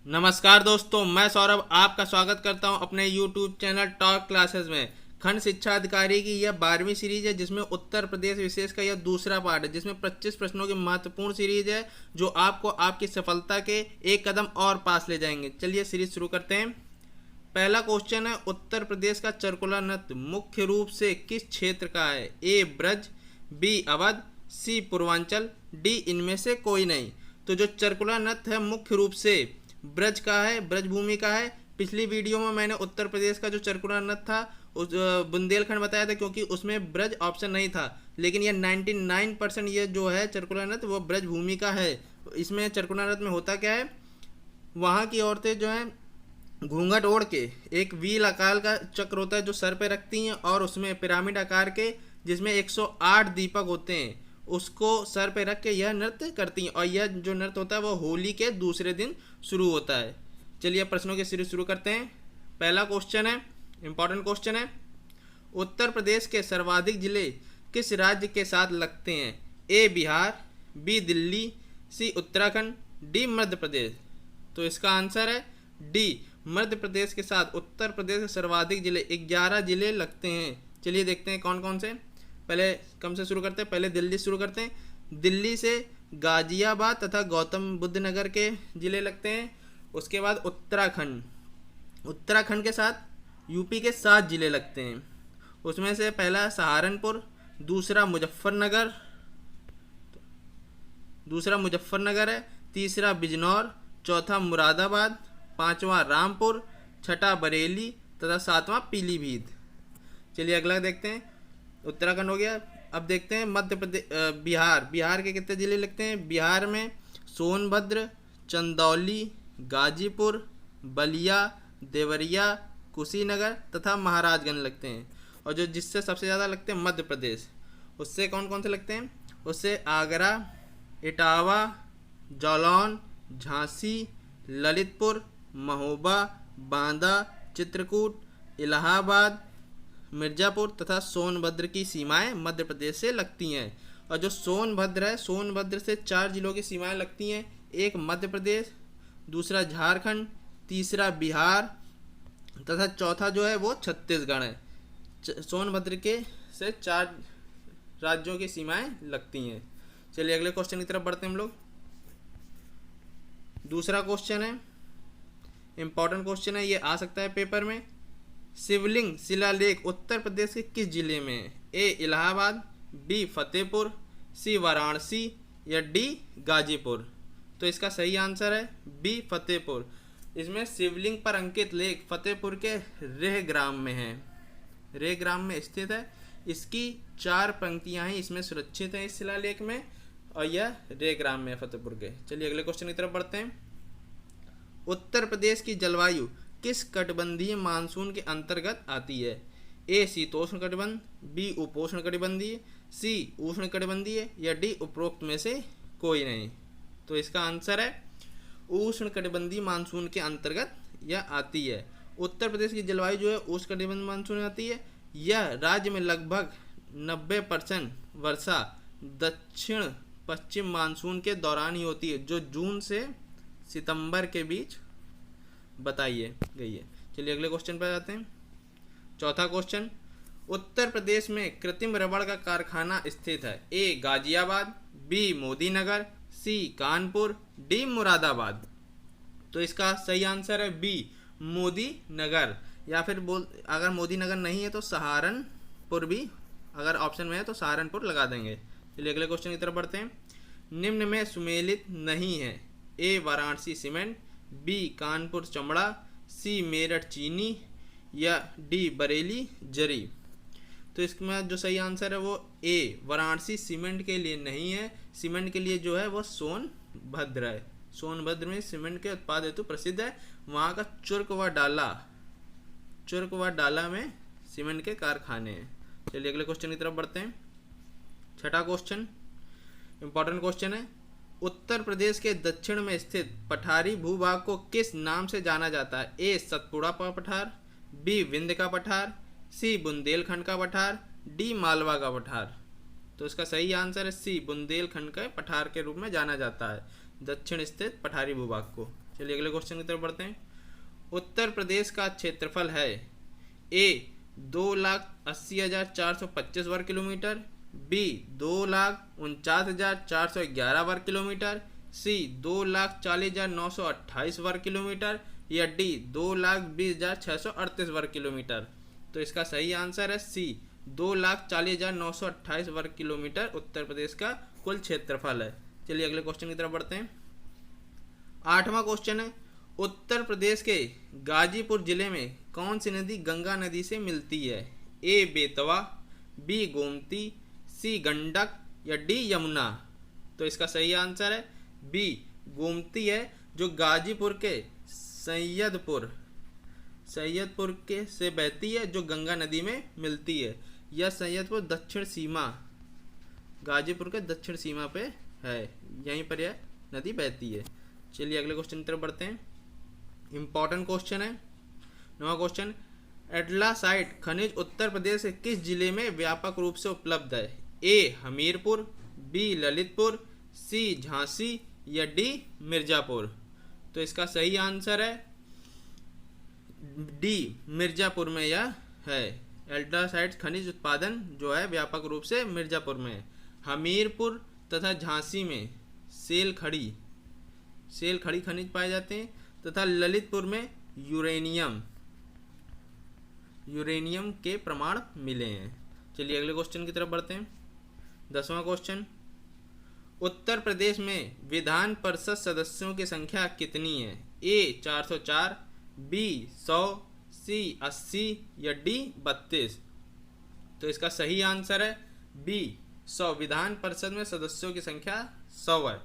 नमस्कार दोस्तों, मैं सौरभ आपका स्वागत करता हूं अपने YouTube चैनल टॉक क्लासेस में। खंड शिक्षा अधिकारी की यह 12वीं सीरीज है जिसमें उत्तर प्रदेश विशेष का यह दूसरा पार्ट है, जिसमें 25 प्रश्नों की महत्वपूर्ण सीरीज है जो आपको आपकी सफलता के एक कदम और पास ले जाएंगे। चलिए सीरीज शुरू करते हैं। पहला क्वेश्चन है, उत्तर प्रदेश का चरकुला नृत्य मुख्य रूप से किस क्षेत्र का है? ए ब्रज, बी अवध, सी पूर्वांचल, डी इनमें से कोई नहीं। तो जो चरकुला नृत्य है मुख्य रूप से ब्रज का है, ब्रज भूमि का है। पिछली वीडियो में मैंने उत्तर प्रदेश का जो चरकुला नृत्य था उस बुंदेलखंड बताया था, क्योंकि उसमें ब्रज ऑप्शन नहीं था। लेकिन ये 99% ये जो है चरकुला नृत्य वो ब्रज भूमि का है। इसमें चरकुला नृत्य में होता क्या है, वहाँ की औरतें जो हैं घूंघट ओढ़ के एक व्हील आकार का चक्र होता है जो सर पे रखती हैं, और उसमें पिरामिड आकार के जिसमें 108 दीपक होते हैं उसको सर पे रख के यह नृत्य करती हैं। और यह जो नृत्य होता है वो होली के दूसरे दिन शुरू होता है। चलिए प्रश्नों की सीरीज शुरू करते हैं। पहला क्वेश्चन है, इंपॉर्टेंट क्वेश्चन है, उत्तर प्रदेश के सर्वाधिक जिले किस राज्य के साथ लगते हैं? ए बिहार, बी दिल्ली, सी उत्तराखंड, डी मध्य प्रदेश। तो इसका आंसर है डी मध्य प्रदेश के साथ उत्तर प्रदेश के सर्वाधिक जिले 11 जिले लगते हैं। चलिए देखते हैं कौन कौन से। पहले कम से शुरू करते हैं, पहले दिल्ली शुरू करते हैं। दिल्ली से गाजियाबाद तथा गौतम बुद्ध नगर के जिले लगते हैं। उसके बाद उत्तराखंड, उत्तराखंड के साथ यूपी के 7 जिले लगते हैं। उसमें से पहला सहारनपुर, दूसरा मुजफ्फरनगर है, तीसरा बिजनौर, चौथा मुरादाबाद, पांचवा रामपुर, छठा बरेली तथा सातवां पीलीभीत। चलिए अगला देखते हैं। उत्तराखंड हो गया। अब देखते हैं मध्य प्रदेश, बिहार के कितने जिले लगते हैं? बिहार में सोनभद्र, चंदौली, गाजीपुर, बलिया, देवरिया, कुशीनगर तथा महाराजगंज लगते हैं। और जो जिससे सबसे ज़्यादा लगते हैं मध्य प्रदेश, उससे कौन कौन से लगते हैं? उससे आगरा, इटावा, जालौन, झांसी, ललितपुर, महोबा, बांदा, चित्रकूट, इलाहाबाद, मिर्ज़ापुर तथा सोनभद्र की सीमाएं मध्य प्रदेश से लगती हैं। और जो सोनभद्र है, सोनभद्र से 4 जिलों की सीमाएं लगती हैं। एक मध्य प्रदेश, दूसरा झारखंड, तीसरा बिहार तथा चौथा जो है वो छत्तीसगढ़ है। सोनभद्र के से 4 राज्यों की सीमाएं लगती हैं। चलिए अगले क्वेश्चन की तरफ बढ़ते हैं हम लोग। दूसरा क्वेश्चन है, इंपॉर्टेंट क्वेश्चन है, ये आ सकता है पेपर में। शिवलिंग शिलालेख उत्तर प्रदेश के किस जिले में है? ए इलाहाबाद, बी फतेहपुर, सी वाराणसी या डी गाजीपुर। तो इसका सही आंसर है बी फतेहपुर। इसमें शिवलिंग पर अंकित लेख फतेहपुर के रेह ग्राम में है, रेह ग्राम में स्थित है। इसकी 4 पंक्तियां हैं इसमें सुरक्षित हैं इस शिलालेख में, और यह रेह ग्राम में है फतेहपुर के। चलिए अगले क्वेश्चन की तरफ बढ़ते हैं। उत्तर प्रदेश की जलवायु किस कटिबंधीय मानसून के अंतर्गत आती है? ए शीतोष्ण कटिबंध, बी उपोष्ण कटिबंधीय, सी उष्ण कटिबंधीय या डी उपरोक्त में से कोई नहीं। तो इसका आंसर है उष्ण कटिबंधीय मानसून के अंतर्गत यह आती है। उत्तर प्रदेश की जलवायु जो है उष्ण कटिबंधीय मानसून में आती है। यह राज्य में लगभग 90% वर्षा दक्षिण पश्चिम मानसून के दौरान ही होती है, जो जून से सितंबर के बीच बताइए गई है। चलिए अगले क्वेश्चन पर जाते हैं। चौथा क्वेश्चन, उत्तर प्रदेश में कृत्रिम रबड़ का कारखाना स्थित है? ए गाजियाबाद, बी मोदी नगर, सी कानपुर, डी मुरादाबाद। तो इसका सही आंसर है बी मोदी नगर, या फिर अगर मोदी नगर नहीं है तो सहारनपुर भी, अगर ऑप्शन में है तो सहारनपुर लगा देंगे। चलिए अगले क्वेश्चन की तरफ बढ़ते हैं। निम्न में सुमेलित नहीं है? ए वाराणसी सीमेंट, बी कानपुर चमड़ा, सी मेरठ चीनी या डी बरेली जरी। तो इसमें जो सही आंसर है वो ए वाराणसी सीमेंट के लिए नहीं है। सीमेंट के लिए जो है वो सोनभद्र है। सोनभद्र में सीमेंट के उत्पाद हेतु प्रसिद्ध है। वहाँ का चुर्क व डाला में सीमेंट के कारखाने हैं। चलिए अगले क्वेश्चन की तरफ बढ़ते हैं। छठा क्वेश्चन इंपॉर्टेंट क्वेश्चन है, उत्तर प्रदेश के दक्षिण में स्थित पठारी भूभाग को किस नाम से जाना जाता है? ए सतपुड़ा का पठार, बी विंध्य का पठार, सी बुंदेलखंड का पठार, डी मालवा का पठार। तो इसका सही आंसर है सी बुंदेलखंड के पठार के रूप में जाना जाता है दक्षिण स्थित पठारी भूभाग को। चलिए अगले क्वेश्चन की तरफ बढ़ते हैं। उत्तर प्रदेश का क्षेत्रफल है ए 2,80,425 वर्ग किलोमीटर, बी 2,49,411 वर्ग किलोमीटर, सी 2,40,928 वर्ग किलोमीटर या डी 2,20,638 वर्ग किलोमीटर। तो इसका सही आंसर है सी 2,40,928 वर्ग किलोमीटर उत्तर प्रदेश का कुल क्षेत्रफल है। चलिए अगले क्वेश्चन की तरफ बढ़ते हैं। 8वां क्वेश्चन है, उत्तर प्रदेश के गाजीपुर जिले में कौन सी नदी गंगा नदी से मिलती है? ए बेतवा, बी गोमती, सी गंडक या डी यमुना। तो इसका सही आंसर है बी गोमती है, जो गाजीपुर के सैयदपुर के से बहती है, जो गंगा नदी में मिलती है। यह सैयदपुर दक्षिण सीमा, गाजीपुर के दक्षिण सीमा पे है, यहीं पर यह नदी बहती है। चलिए अगले क्वेश्चन की तरफ बढ़ते हैं। इंपॉर्टेंट क्वेश्चन है 9वां क्वेश्चन, एटलासाइट खनिज उत्तर प्रदेश के किस जिले में व्यापक रूप से उपलब्ध है? ए हमीरपुर, बी ललितपुर, सी झांसी या डी मिर्जापुर। तो इसका सही आंसर है डी मिर्जापुर में यह है। एल्ट्रासाइट खनिज उत्पादन जो है व्यापक रूप से मिर्जापुर में है। हमीरपुर तथा झांसी में सेल खड़ी खनिज पाए जाते हैं तथा ललितपुर में यूरेनियम के प्रमाण मिले हैं। चलिए अगले क्वेश्चन की तरफ बढ़ते हैं। 10वां क्वेश्चन, उत्तर प्रदेश में विधान परिषद सदस्यों की संख्या कितनी है? ए 404, बी 100, सी 80 या डी 32। तो इसका सही आंसर है बी 100। विधान परिषद में सदस्यों की संख्या 100 है।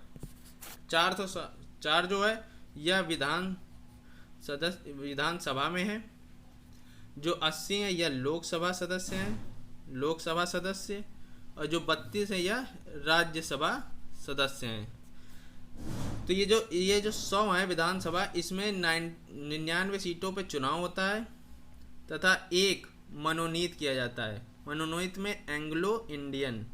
404 जो है यह विधानसभा में है, जो 80 है यह लोकसभा सदस्य और जो 32 है यह राज्यसभा सदस्य हैं। तो ये जो 100 है विधानसभा, इसमें 99 सीटों पे चुनाव होता है तथा एक मनोनीत किया जाता है। मनोनीत में एंग्लो इंडियन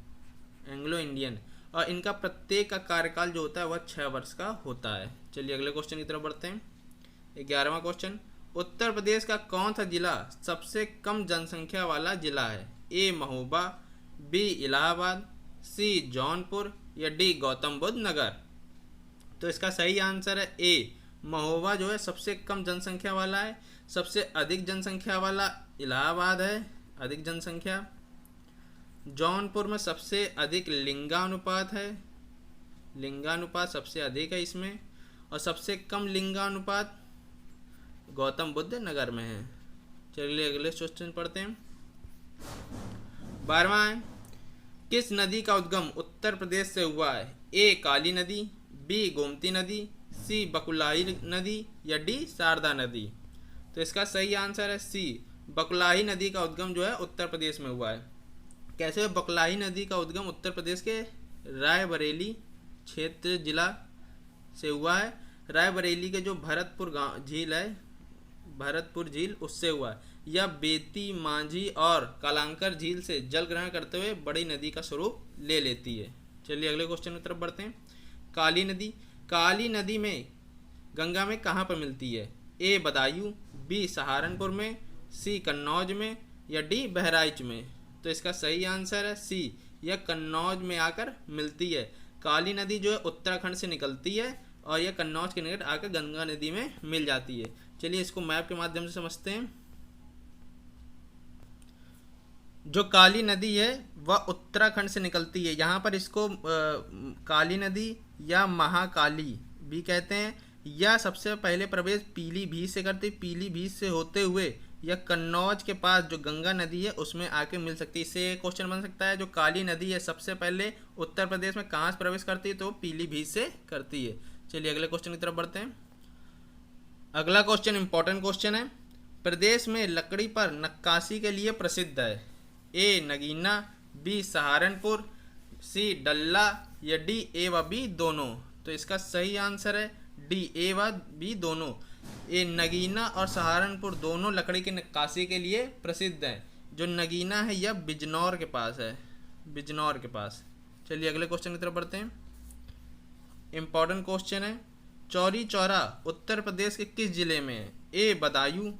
और इनका प्रत्येक का कार्यकाल जो होता है वह 6 वर्ष का होता है। चलिए अगले क्वेश्चन की तरफ बढ़ते हैं। 11वां क्वेश्चन, उत्तर प्रदेश का कौन सा जिला सबसे कम जनसंख्या वाला जिला है? ए महोबा, बी इलाहाबाद, सी जौनपुर या डी गौतम बुद्ध नगर। तो इसका सही आंसर है ए महोबा जो है सबसे कम जनसंख्या वाला है। सबसे अधिक जनसंख्या वाला इलाहाबाद है, अधिक जनसंख्या। जौनपुर में सबसे अधिक लिंगानुपात है, लिंगानुपात सबसे अधिक है इसमें। और सबसे कम लिंगानुपात गौतम बुद्ध नगर में है। चलिए अगले क्वेश्चन पढ़ते हैं। 12वां है, किस नदी का उद्गम उत्तर प्रदेश से हुआ है? ए काली नदी, बी गोमती नदी, सी बकुलाही नदी या डी शारदा नदी। तो इसका सही आंसर है सी बकुलाही नदी का उद्गम जो है उत्तर प्रदेश में हुआ है। कैसे? बकुलाही नदी का उद्गम उत्तर प्रदेश के रायबरेली क्षेत्र जिला से हुआ है। रायबरेली के जो भरतपुर झील है, भरतपुर झील उससे हुआ है। यह बेती, मांझी और कालांकर झील से जल ग्रहण करते हुए बड़ी नदी का स्वरूप ले लेती है। चलिए अगले क्वेश्चन की तरफ बढ़ते हैं। काली नदी में गंगा में कहाँ पर मिलती है? ए बदायूं, बी सहारनपुर में, सी कन्नौज में या डी बहराइच में। तो इसका सही आंसर है सी, यह कन्नौज में आकर मिलती है। काली नदी जो है उत्तराखंड से निकलती है और यह कन्नौज के निकट आकर गंगा नदी में मिल जाती है। चलिए इसको मैप के माध्यम से समझते हैं। जो काली नदी है वह उत्तराखंड से निकलती है। यहाँ पर इसको काली नदी या महाकाली भी कहते हैं। यह सबसे पहले प्रवेश पीलीभीत से करती, पीलीभीत से होते हुए यह कन्नौज के पास जो गंगा नदी है उसमें आके मिल सकती है। इससे क्वेश्चन बन सकता है जो काली नदी है सबसे पहले उत्तर प्रदेश में कहाँ से प्रवेश करती है? तो पीलीभीत से करती है। चलिए अगले क्वेश्चन की तरफ बढ़ते हैं। अगला क्वेश्चन इंपॉर्टेंट क्वेश्चन है, प्रदेश में लकड़ी पर नक्काशी के लिए प्रसिद्ध है। ए नगीना, बी सहारनपुर, सी डल्ला या डी ए व बी दोनों। तो इसका सही आंसर है डी ए व बी दोनों। ये नगीना और सहारनपुर दोनों लकड़ी की नक्काशी के लिए प्रसिद्ध है। जो नगीना है यह बिजनौर के पास है, बिजनौर के पास। चलिए अगले क्वेश्चन की तरफ बढ़ते हैं। इंपॉर्टेंट क्वेश्चन है चौरी चौरा उत्तर प्रदेश के किस जिले में है? ए बदायूं,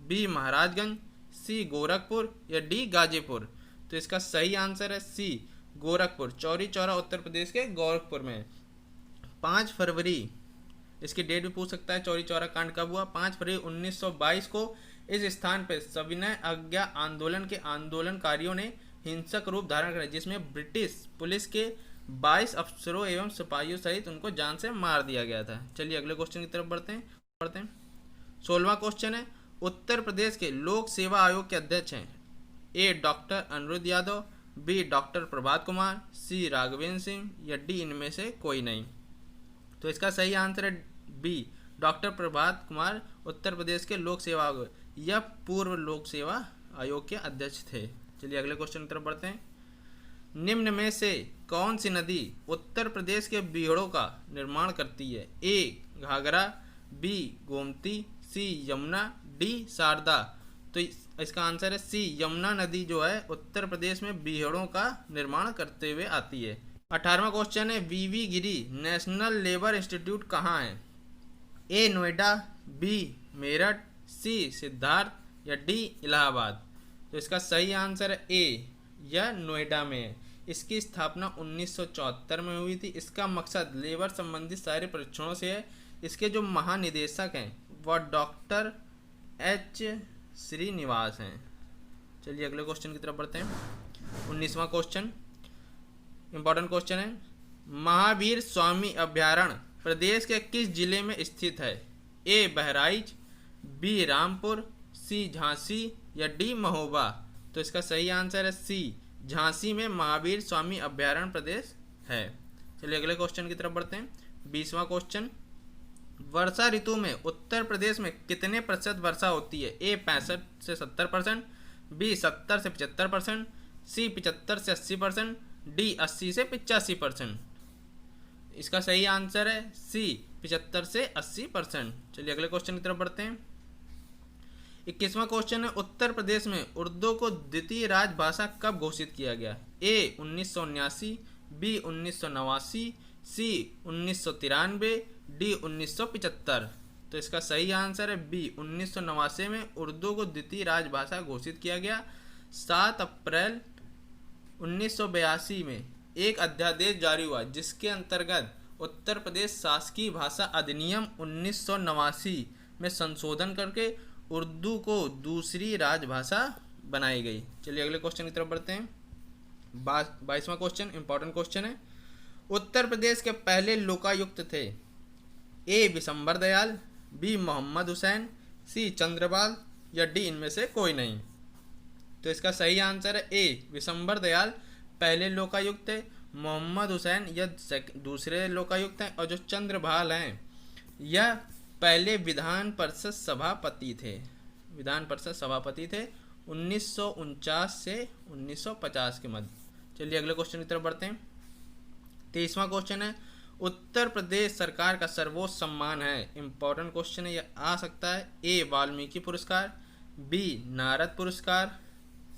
बी महाराजगंज, सी गोरखपुर या डी गाजीपुर। तो इसका सही आंसर है सी गोरखपुर। चौरी चौरा उत्तर प्रदेश के गोरखपुर में। 5 फरवरी, इसकी डेट भी पूछ सकता है, चौरी चौरा कांड कब हुआ? 5 फरवरी 1922 को इस स्थान पर सविनय अवज्ञा आंदोलन के आंदोलनकारियों ने हिंसक रूप धारण किया, जिसमें ब्रिटिश पुलिस के 22 अफसरों एवं सिपाहियों सहित उनको जान से मार दिया गया था। चलिए अगले क्वेश्चन की तरफ बढ़ते हैं। 16वां क्वेश्चन है, उत्तर प्रदेश के लोक सेवा आयोग के अध्यक्ष हैं? A doctor Anirudh Yadav, B doctor Prabhat Kumar, C Raghavendra Singh या डी इनमें से कोई नहीं। तो इसका सही आंसर है बी डॉक्टर प्रभात कुमार उत्तर प्रदेश के लोक सेवा आयोग या पूर्व लोक सेवा आयोग के अध्यक्ष थे। चलिए अगले क्वेश्चन की तरफ बढ़ते हैं। निम्न में से कौन सी नदी उत्तर प्रदेश के बीहड़ों का निर्माण करती है? ए घाघरा, बी गोमती, सी यमुना, डी शारदा। तो इसका आंसर है सी यमुना नदी जो है उत्तर प्रदेश में बीहड़ों का निर्माण करते हुए आती है। 18वां क्वेश्चन है, वीवी गिरी नेशनल लेबर इंस्टीट्यूट कहाँ है? ए नोएडा, बी मेरठ, सी सिद्धार्थ या डी इलाहाबाद। तो इसका सही आंसर है ए या नोएडा में है। इसकी स्थापना 1974 में हुई थी। इसका मकसद लेबर संबंधित सारे परीक्षणों से है। इसके जो महानिदेशक हैं वह डॉक्टर एच श्रीनिवास हैं। चलिए अगले क्वेश्चन की तरफ बढ़ते हैं। 19वां क्वेश्चन इंपॉर्टेंट क्वेश्चन है, महावीर स्वामी अभ्यारण्य प्रदेश के किस जिले में स्थित है? ए बहराइच, बी रामपुर, सी झांसी या डी महोबा। तो इसका सही आंसर है सी झांसी में महावीर स्वामी अभ्यारण्य प्रदेश है। चलिए अगले क्वेश्चन की तरफ बढ़ते हैं। 20वां क्वेश्चन, वर्षा ऋतु में उत्तर प्रदेश में कितने प्रतिशत वर्षा होती है? ए 65 से 70%, बी 70 से 75%, सी 75 से 80%, डी 80 से 85%। इसका सही आंसर है सी 75 से 80%। चलिए अगले क्वेश्चन की तरफ बढ़ते हैं। 21वां क्वेश्चन है, उत्तर प्रदेश में उर्दू को द्वितीय राजभाषा कब घोषित किया गया? ए 1979, बी 1989, सी 1993, डी 1975। तो इसका सही आंसर है बी 1989 में उर्दू को द्वितीय राजभाषा घोषित किया गया। 7 अप्रैल 1982 में एक अध्यादेश जारी हुआ जिसके अंतर्गत उत्तर प्रदेश शासकीय भाषा अधिनियम 1989 में संशोधन करके उर्दू को दूसरी राजभाषा बनाई गई। चलिए अगले क्वेश्चन की तरफ बढ़ते हैं। 22वां क्वेश्चन इंपॉर्टेंट क्वेश्चन है, उत्तर प्रदेश के पहले लोकायुक्त थे? ए विशंबर दयाल, बी मोहम्मद हुसैन, सी चंद्रपाल या डी इनमें से कोई नहीं। तो इसका सही आंसर है ए विशंबर दयाल पहले लोकायुक्त थे, मोहम्मद हुसैन यह दूसरे लोकायुक्त हैं और जो चंद्रपाल हैं यह पहले विधान परिषद सभापति थे। विधान परिषद सभापति थे 1949 से 1950 के मध्य। चलिए अगले क्वेश्चन की तरफ बढ़ते हैं। 23वां क्वेश्चन है, उत्तर प्रदेश सरकार का सर्वोच्च सम्मान है? इंपॉर्टेंट क्वेश्चन है, यह आ सकता है। ए वाल्मीकि पुरस्कार, बी नारद पुरस्कार,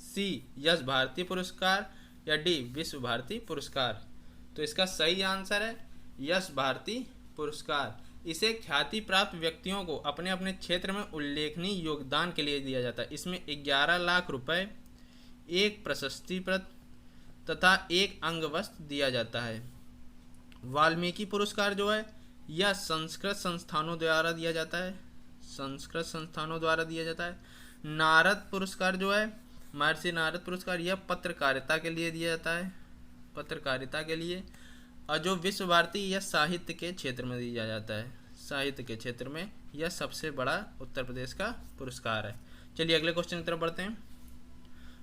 सी यश भारती पुरस्कार या डी विश्व भारती पुरस्कार। तो इसका सही आंसर है यश भारती पुरस्कार। इसे ख्याति प्राप्त व्यक्तियों को अपने अपने क्षेत्र में उल्लेखनीय योगदान के लिए दिया जाता है। इसमें 11 लाख रुपए, एक प्रशस्ति पत्र तथा एक अंगवस्त्र दिया जाता है। वाल्मीकि पुरस्कार जो है यह संस्कृत संस्थानों द्वारा दिया जाता है। संस्कृत संस्थानों द्वारा दिया जाता है। नारद पुरस्कार जो है महर्षि नारद पुरस्कार यह पत्रकारिता के लिए दिया जाता है, पत्रकारिता के लिए। और जो विश्व भारती यह साहित्य के क्षेत्र में दिया जाता है। साहित्य के क्षेत्र में यह सबसे बड़ा उत्तर प्रदेश का पुरस्कार है। चलिए अगले क्वेश्चन की तरफ बढ़ते हैं।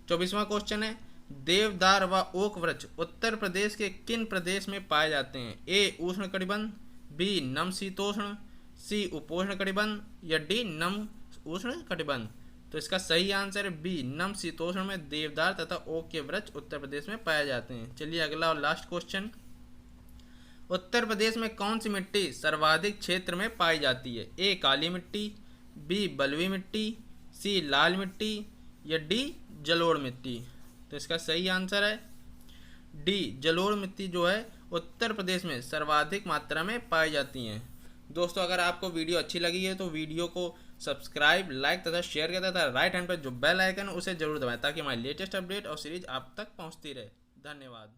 24वां क्वेश्चन है, देवदार व ओक वृक्ष उत्तर प्रदेश के किन प्रदेश में पाए जाते हैं? ए उष्ण कटिबंध, बी नम शीतोष्ण, सी उपोष्ण कटिबंध या डी नम उष्ण कटिबंध। तो इसका सही आंसर है बी नम शीतोष्ण में देवदार तथा ओक के वृक्ष उत्तर प्रदेश में पाए जाते हैं। चलिए अगला और लास्ट क्वेश्चन, उत्तर प्रदेश में कौन सी मिट्टी सर्वाधिक क्षेत्र में पाई जाती है? ए काली मिट्टी, बी बलुई मिट्टी, सी लाल मिट्टी या डी जलोढ़ मिट्टी। तो इसका सही आंसर है डी जलोढ़ मिट्टी जो है उत्तर प्रदेश में सर्वाधिक मात्रा में पाई जाती हैं। दोस्तों अगर आपको वीडियो अच्छी लगी है तो वीडियो को सब्सक्राइब, लाइक तथा शेयर करें तथा राइट हैंड पर जो बेल आइकन है उसे जरूर दबाएं ताकि हमारी लेटेस्ट अपडेट और सीरीज आप तक पहुंचती रहे। धन्यवाद।